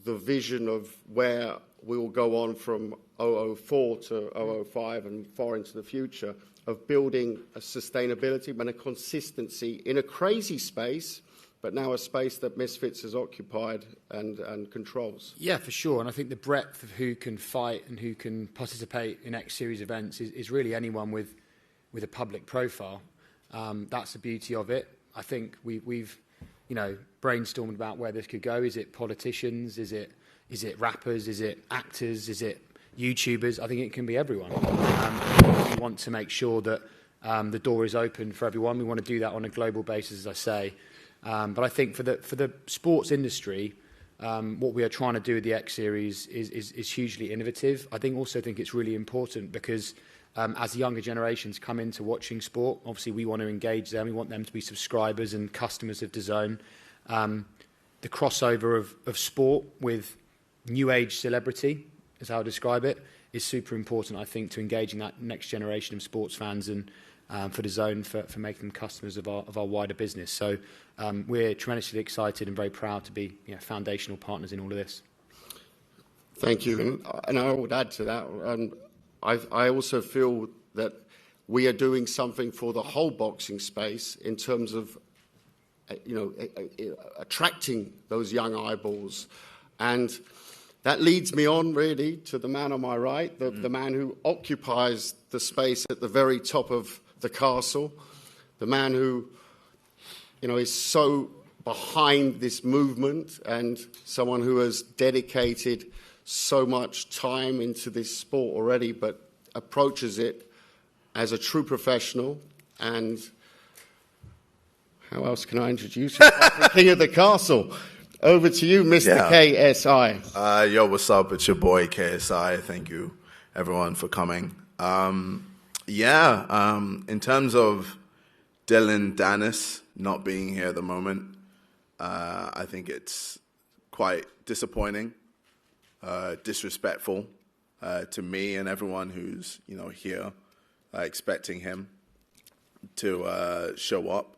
the vision of where we will go on from 004 to 005 and far into the future, of building a sustainability and a consistency in a crazy space, but now a space that Misfits has occupied and controls. Yeah, for sure. And I think the breadth of who can fight and who can participate in X Series events is really anyone with a public profile. That's the beauty of it. I think we've brainstormed about where this could go. Is it politicians? Is it rappers? Is it actors? Is it YouTubers? I think it can be everyone. We want to make sure that the door is open for everyone. We want to do that on a global basis, as I say. But I think for the sports industry, what we are trying to do with the X Series is hugely innovative. I also think it's really important because as the younger generations come into watching sport, obviously we want to engage them. We want them to be subscribers and customers of DAZN. The crossover of sport with new age celebrity, is how I describe it, is super important, I think, to engaging that next generation of sports fans and for DAZN for making them customers of our wider business. So we're tremendously excited and very proud to be foundational partners in all of this. Thank you. And I would add to that, I also feel that we are doing something for the whole boxing space in terms of attracting those young eyeballs. And that leads me on, really, to the man on my right, the man who occupies the space at the very top of the castle, the man who, is so behind this movement and someone who has dedicated so much time into this sport already, but approaches it as a true professional. And how else can I introduce you? The king of the castle. Over to you, Mr. KSI. Yo, what's up? It's your boy, KSI. Thank you, everyone, for coming. In terms of Dillion Danis not being here at the moment, I think it's quite disappointing, disrespectful to me and everyone who's, here expecting him to show up.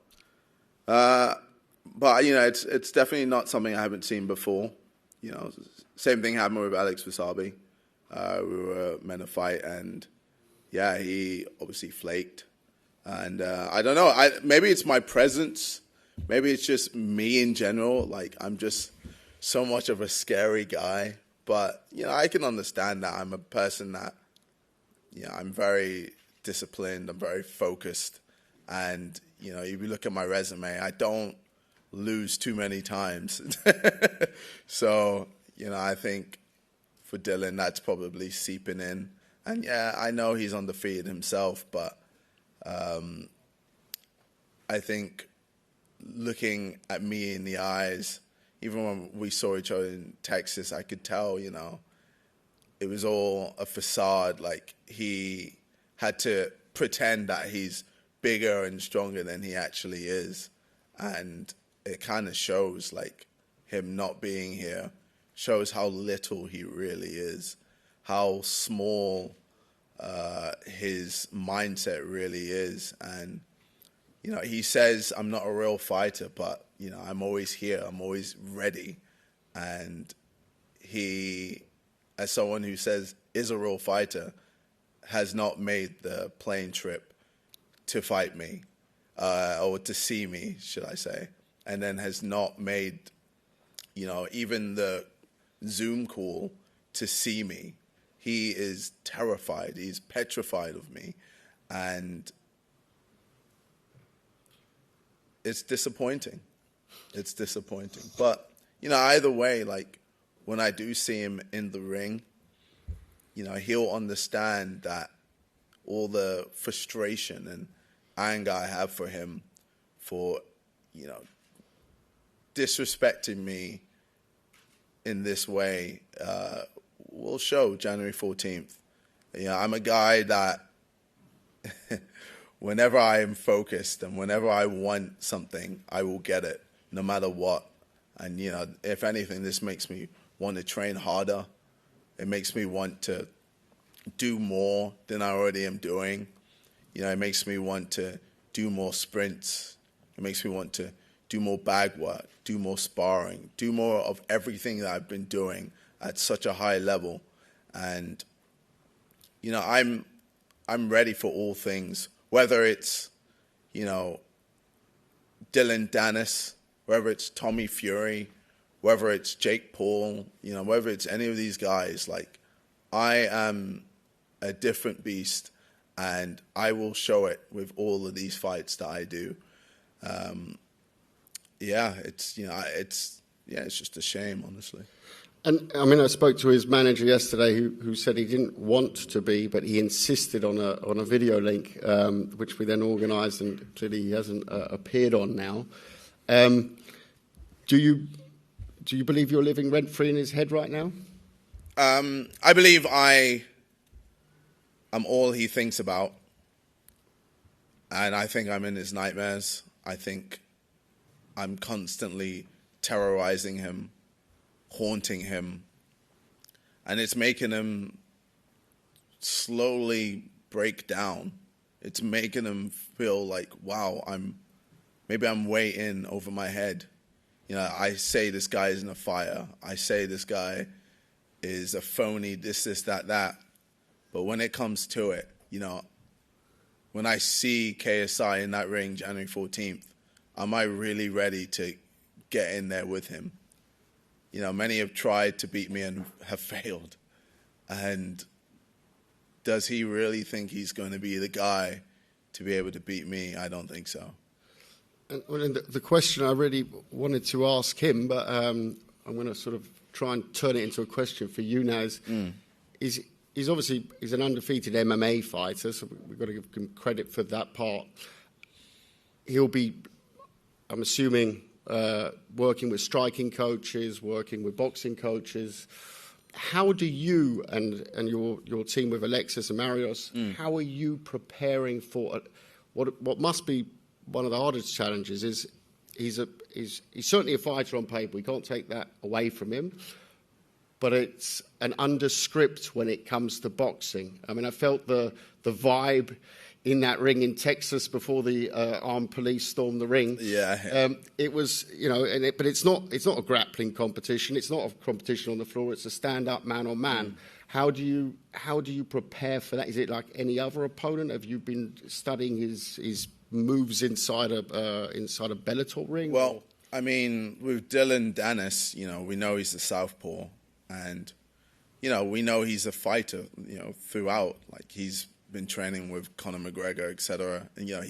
But, it's definitely not something I haven't seen before. Same thing happened with Alex Wasabi. We were meant to fight, and, he obviously flaked. And I don't know. Maybe it's my presence. Maybe it's just me in general. Like, I'm just so much of a scary guy. But, I can understand that. I'm a person that, I'm very disciplined. I'm very focused. And, if you look at my resume, I don't lose too many times. So, I think for Dillion, that's probably seeping in. And I know he's undefeated himself, but I think looking at me in the eyes, even when we saw each other in Texas, I could tell, it was all a facade. Like, he had to pretend that he's bigger and stronger than he actually is. And it kind of shows, like, him not being here shows how little he really is, how small his mindset really is. And, he says, I'm not a real fighter, but, I'm always here. I'm always ready. And he, as someone who says is a real fighter, has not made the plane trip to fight me, or to see me, should I say, and then has not made, even the Zoom call to see me. He is terrified. He's petrified of me. And it's disappointing. It's disappointing. But, either way, like, when I do see him in the ring, he'll understand that all the frustration and anger I have for him for, disrespecting me in this way will show January 14th. I'm a guy that whenever I am focused and whenever I want something, I will get it, no matter what. And, if anything, this makes me want to train harder. It makes me want to do more than I already am doing. It makes me want to do more sprints. It makes me want to do more bag work, do more sparring, do more of everything that I've been doing at such a high level. And, you know, I'm ready for all things, whether it's, you know, Dillion Danis, whether it's Tommy Fury, whether it's Jake Paul, you know, whether it's any of these guys. Like, I am a different beast, and I will show it with all of these fights that I do. It's just a shame, honestly. And I mean, I spoke to his manager yesterday, who said he didn't want to be, but he insisted on a video link, which we then organised, and clearly he hasn't appeared on now. Do you believe you're living rent free in his head right now? I believe I'm all he thinks about, and I think I'm in his nightmares. I think I'm constantly terrorizing him, haunting him, and it's making him slowly break down. It's making him feel like, wow, maybe I'm way in over my head. You know, I say this guy isn't a fighter. I say this guy is a phony, this, that. But when it comes to it, you know, when I see KSI in that ring January 14th, am I really ready to get in there with him? You know, many have tried to beat me and have failed. And does he really think he's going to be the guy to be able to beat me? I don't think so. And the question I really wanted to ask him, but I'm going to sort of try and turn it into a question for you now, is he's obviously an undefeated MMA fighter, so we've got to give him credit for that part. He'll be, I'm assuming, working with striking coaches, working with boxing coaches. How do you and your team with Alexis and Marios, how are you preparing for what must be one of the hardest challenges? Is he's certainly a fighter on paper. We can't take that away from him. But it's an underscript when it comes to boxing. I mean, I felt the vibe in that ring in Texas before the armed police stormed the ring. Yeah. It was, you know, but it's not a grappling competition. It's not a competition on the floor. It's a stand-up man-on-man. How do you prepare for that? Is it like any other opponent? Have you been studying his moves inside a Bellator ring? Well, I mean, with Dillion Danis, you know, we know he's a southpaw, and you know, we know he's a fighter. You know, throughout, like he's been training with Conor McGregor, etc. And you know,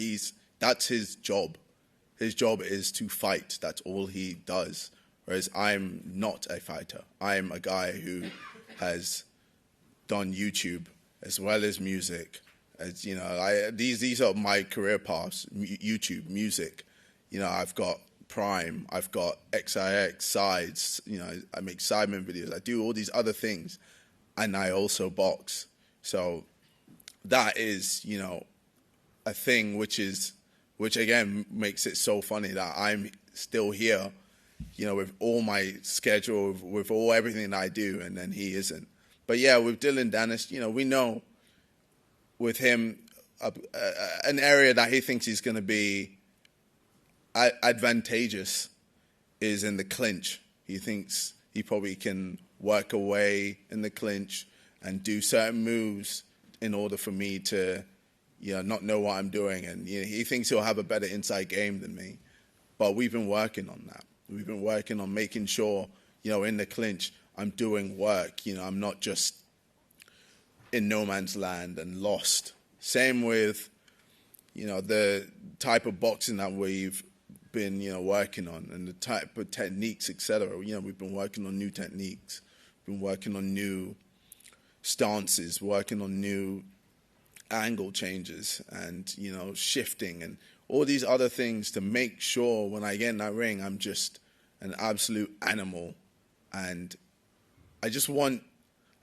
that's his job. His job is to fight. That's all he does. Whereas I'm not a fighter. I'm a guy who has done YouTube as well as music. As you know, these are my career paths: YouTube, music. You know, I've got Prime, I've got XIX sides. You know, I make sidemen videos. I do all these other things, and I also box. So that is, you know, a thing which again makes it so funny that I'm still here, you know, with all my schedule, with all everything that I do, and then he isn't. But yeah, with Dillion Danis, you know, we know with him an area that he thinks he's going to be advantageous is in the clinch. He thinks he probably can work away in the clinch and do certain moves in order for me to, you know, not know what I'm doing. And you know, he thinks he'll have a better inside game than me. But we've been working on that. We've been working on making sure, you know, in the clinch, I'm doing work. You know, I'm not just in no man's land and lost. Same with, you know, the type of boxing that we've been, you know, working on, and the type of techniques, etc. You know, we've been working on new techniques, been working on new stances, working on new angle changes, and you know, shifting and all these other things to make sure when I get in that ring, I'm just an absolute animal. And I just want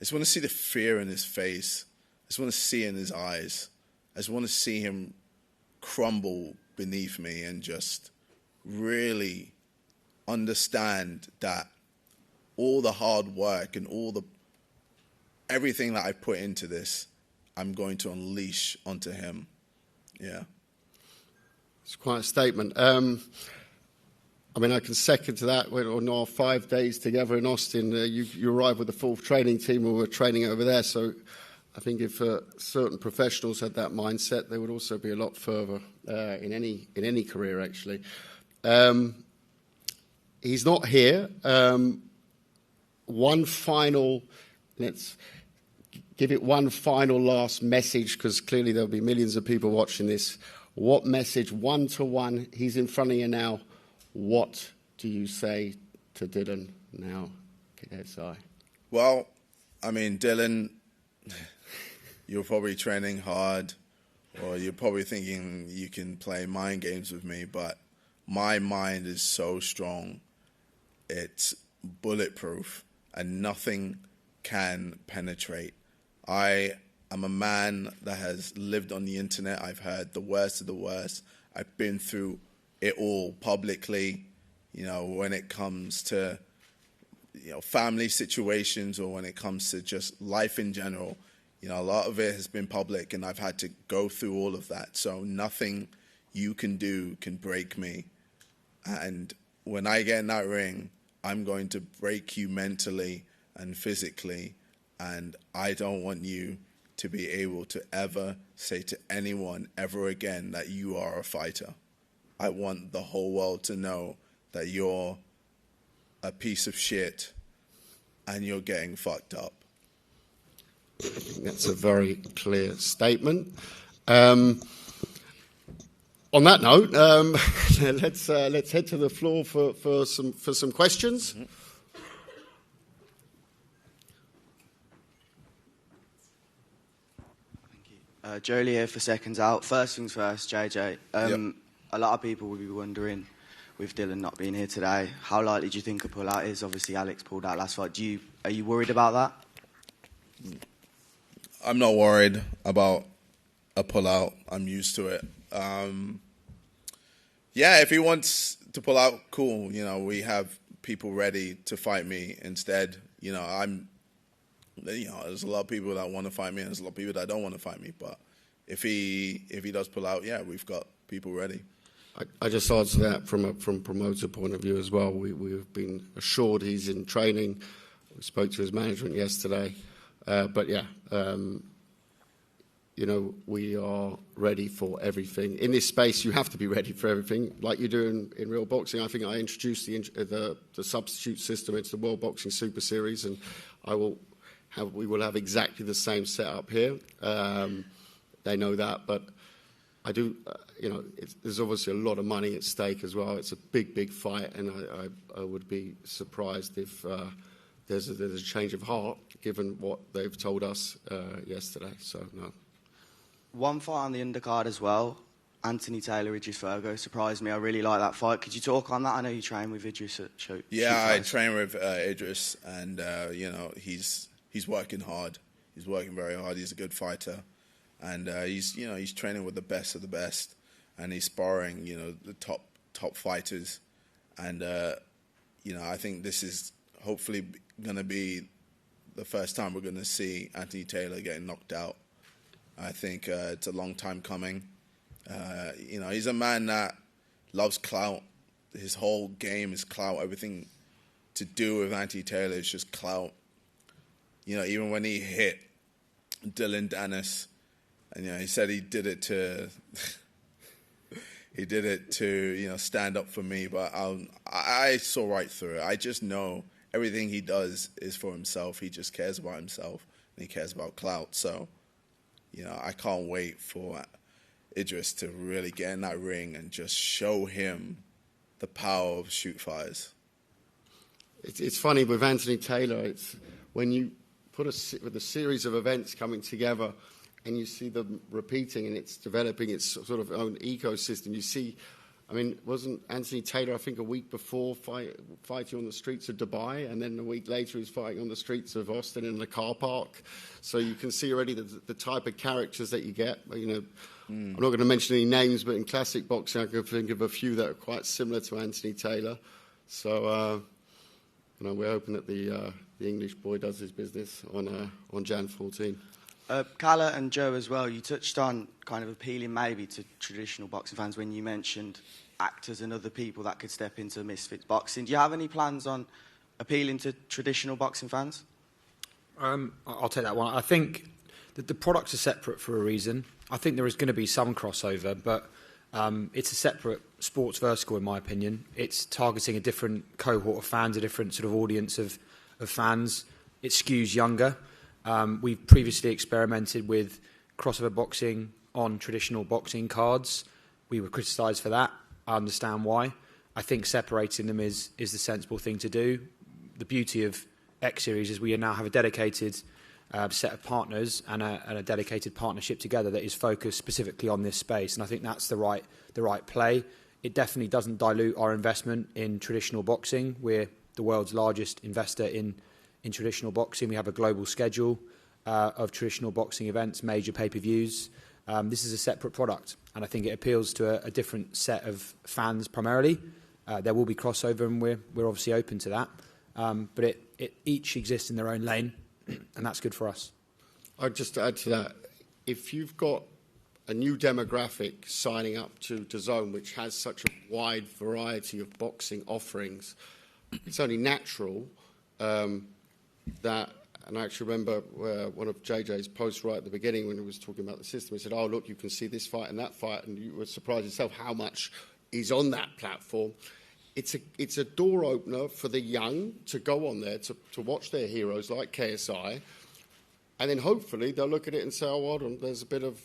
to see the fear in his face. I just want to see it in his eyes. I just want to see him crumble beneath me and just really understand that all the hard work and everything that I put into this, I'm going to unleash onto him. Yeah. It's quite a statement. I mean, I can second to that. We're on our 5 days together in Austin. You arrived with the full training team who were training over there. So I think if certain professionals had that mindset, they would also be a lot further in any career, actually. He's not here. Let's give it one final last message, because clearly there'll be millions of people watching this. What message, one-to-one, he's in front of you now. What do you say to Dillion now, KSI? Well, I mean, Dillion, you're probably training hard, or you're probably thinking you can play mind games with me, but my mind is so strong. It's bulletproof, and nothing can penetrate. I am a man that has lived on the internet. I've heard the worst of the worst. I've been through it all publicly, when it comes to, family situations, or when it comes to just life in general. A lot of it has been public, and I've had to go through all of that. So nothing you can do can break me. And when I get in that ring, I'm going to break you mentally and physically, and I don't want you to be able to ever say to anyone ever again that you are a fighter. I want the whole world to know that you're a piece of shit and you're getting fucked up. I think that's a very clear statement. On that note, let's head to the floor for some questions. Mm-hmm. Jolie here for Seconds Out. First things first, JJ. Yep. A lot of people will be wondering, with Dillion not being here today, how likely do you think a pull-out is? Obviously, Alex pulled out last fight. Are you worried about that? I'm not worried about a pull-out. I'm used to it. Yeah, if he wants to pull out, cool. We have people ready to fight me instead. There's a lot of people that want to fight me, and there's a lot of people that don't want to fight me. But if he does pull out, yeah, we've got people ready. I just answer that from promoter point of view as well. We've been assured he's in training. We spoke to his management yesterday. But yeah, we are ready for everything. In this space, you have to be ready for everything, like you do in real boxing. I think I introduced the substitute system into the World Boxing Super Series, and we will have exactly the same setup here. They know that, but I do, there's obviously a lot of money at stake as well. It's a big fight, and I would be surprised if there's a change of heart, given what they've told us yesterday. So, no. One fight on the undercard as well. Anthony Taylor, Idris Virgo surprised me. I really like that fight. Could you talk on that? I know you train with Idris at Shoot. Yeah, I train with Idris, and he's working hard. He's working very hard. He's a good fighter, and he's training with the best of the best, and he's sparring the top fighters, and I think this is hopefully going to be the first time we're going to see Anthony Taylor getting knocked out. I think it's a long time coming. He's a man that loves clout. His whole game is clout. Everything to do with Anthony Taylor is just clout. Even when he hit Dillion Danis, and he said he did it to stand up for me, but I saw right through it. I just know everything he does is for himself. He just cares about himself, and he cares about clout. So, I can't wait for Idris to really get in that ring and just show him the power of shoot fires. It's funny with Anthony Taylor. It's when you put with a series of events coming together, and you see them repeating, and it's developing its sort of own ecosystem. You see, wasn't Anthony Taylor, I think, a week before fighting on the streets of Dubai, and then a week later he's fighting on the streets of Austin in the car park. So you can see already the type of characters that you get. I'm not going to mention any names, but in classic boxing I can think of a few that are quite similar to Anthony Taylor. So we're hoping that the English boy does his business on Jan 14. Calla and Joe as well, you touched on kind of appealing maybe to traditional boxing fans when you mentioned actors and other people that could step into Misfits boxing. Do you have any plans on appealing to traditional boxing fans? I'll take that one. I think that the products are separate for a reason. I think there is going to be some crossover, but it's a separate sports vertical, in my opinion. It's targeting a different cohort of fans, a different sort of audience of fans. It skews younger. We've previously experimented with crossover boxing on traditional boxing cards. We were criticised for that. I understand why. I think separating them is the sensible thing to do. The beauty of X Series is we now have a dedicated set of partners and a dedicated partnership together that is focused specifically on this space, and I think that's the right play. It definitely doesn't dilute our investment in traditional boxing. We're the world's largest investor in traditional boxing. We have a global schedule of traditional boxing events, major pay-per-views. This is a separate product, and I think it appeals to a different set of fans primarily. There will be crossover, and we're obviously open to that. But it each exists in their own lane, and that's good for us. I'd just add to that, if you've got a new demographic signing up to DAZN, which has such a wide variety of boxing offerings, it's only natural that, and I actually remember one of JJ's posts right at the beginning when he was talking about the system, he said, oh, look, you can see this fight and that fight, and you were surprised yourself how much is on that platform. It's a door opener for the young to go on there to watch their heroes like KSI, and then hopefully they'll look at it and say, oh, hold on, there's a bit of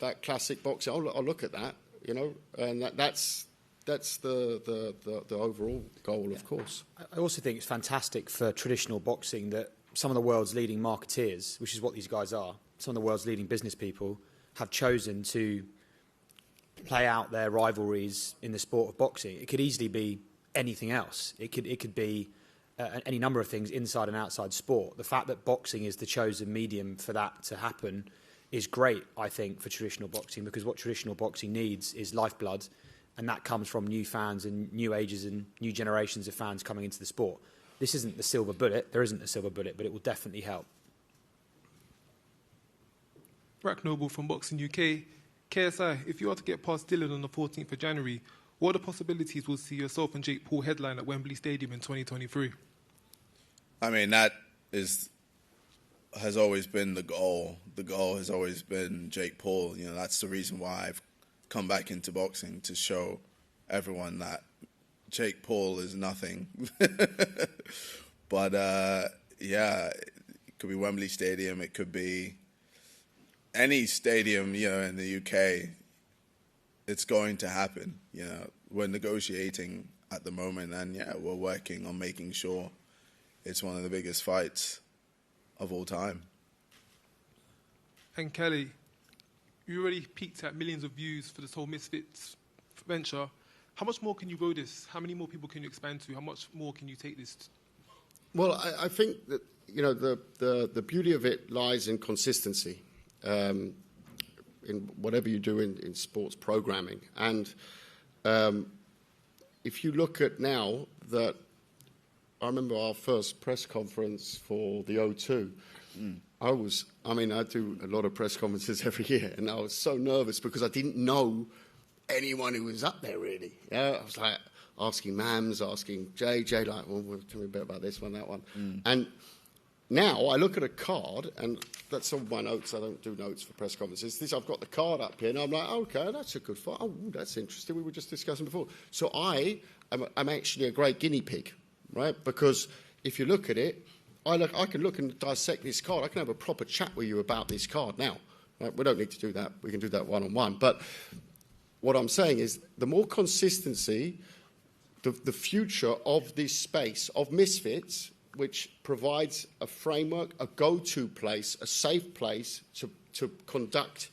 that classic boxing. I'll look at that, you know, and that's the overall goal, of course. I also think it's fantastic for traditional boxing that some of the world's leading marketeers, which is what these guys are, some of the world's leading business people, have chosen to play out their rivalries in the sport of boxing. It could easily be anything else. It could be any number of things inside and outside sport. The fact that boxing is the chosen medium for that to happen is great, I think, for traditional boxing, because what traditional boxing needs is lifeblood, and that comes from new fans and new ages and new generations of fans coming into the sport. This isn't the silver bullet. There isn't a silver bullet, but it will definitely help. Rack Noble from Boxing UK. KSI, if you are to get past Dillion on the 14th of January, what are the possibilities we'll see yourself and Jake Paul headline at Wembley Stadium in 2023? I mean, that has always been the goal. The goal has always been Jake Paul. You know, that's the reason why I've come back into boxing, to show everyone that Jake Paul is nothing. But, yeah, it could be Wembley Stadium. It could be any stadium, you know, in the UK. It's going to happen. You know, we're negotiating at the moment, and, yeah, we're working on making sure it's one of the biggest fights of all time. And Kelly, you already peaked at millions of views for this whole Misfits venture. How much more can you grow this? How many more people can you expand to? How much more can you take this? Well, I think that, you know, the beauty of it lies in consistency, in whatever you do in sports programming. And if you look at now that, I remember our first press conference for the O2. I do a lot of press conferences every year, and I was so nervous because I didn't know anyone who was up there, really. Yeah, I was like asking Mams, asking JJ, like, well, tell me a bit about this one, that one. And now I look at a card, and that's on my notes. I don't do notes for press conferences. I've got the card up here, and I'm like, okay, that's a good fight. Oh, that's interesting. We were just discussing before. So I'm actually a great guinea pig, right? Because if you look at it, I can look and dissect this card. I can have a proper chat with you about this card now. Right? We don't need to do that. We can do that one-on-one. But what I'm saying is the more consistency, the future of this space of Misfits, which provides a framework, a go-to place, a safe place to conduct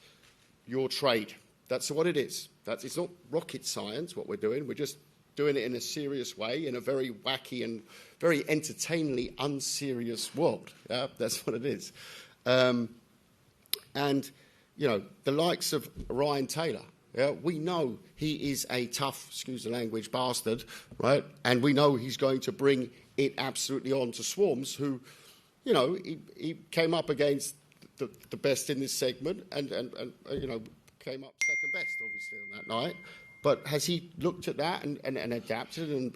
your trade. That's what it is. It's not rocket science, what we're doing. We're just doing it in a serious way, in a very wacky and very entertainingly unserious world. Yeah, that's what it is. And, you know, the likes of Ryan Taylor, yeah, we know he is a tough, excuse the language, bastard, right? And we know he's going to bring it absolutely on to Swarms, who, you know, he came up against the best in this segment and you know, came up second best, obviously, on that night. But has he looked at that and adapted and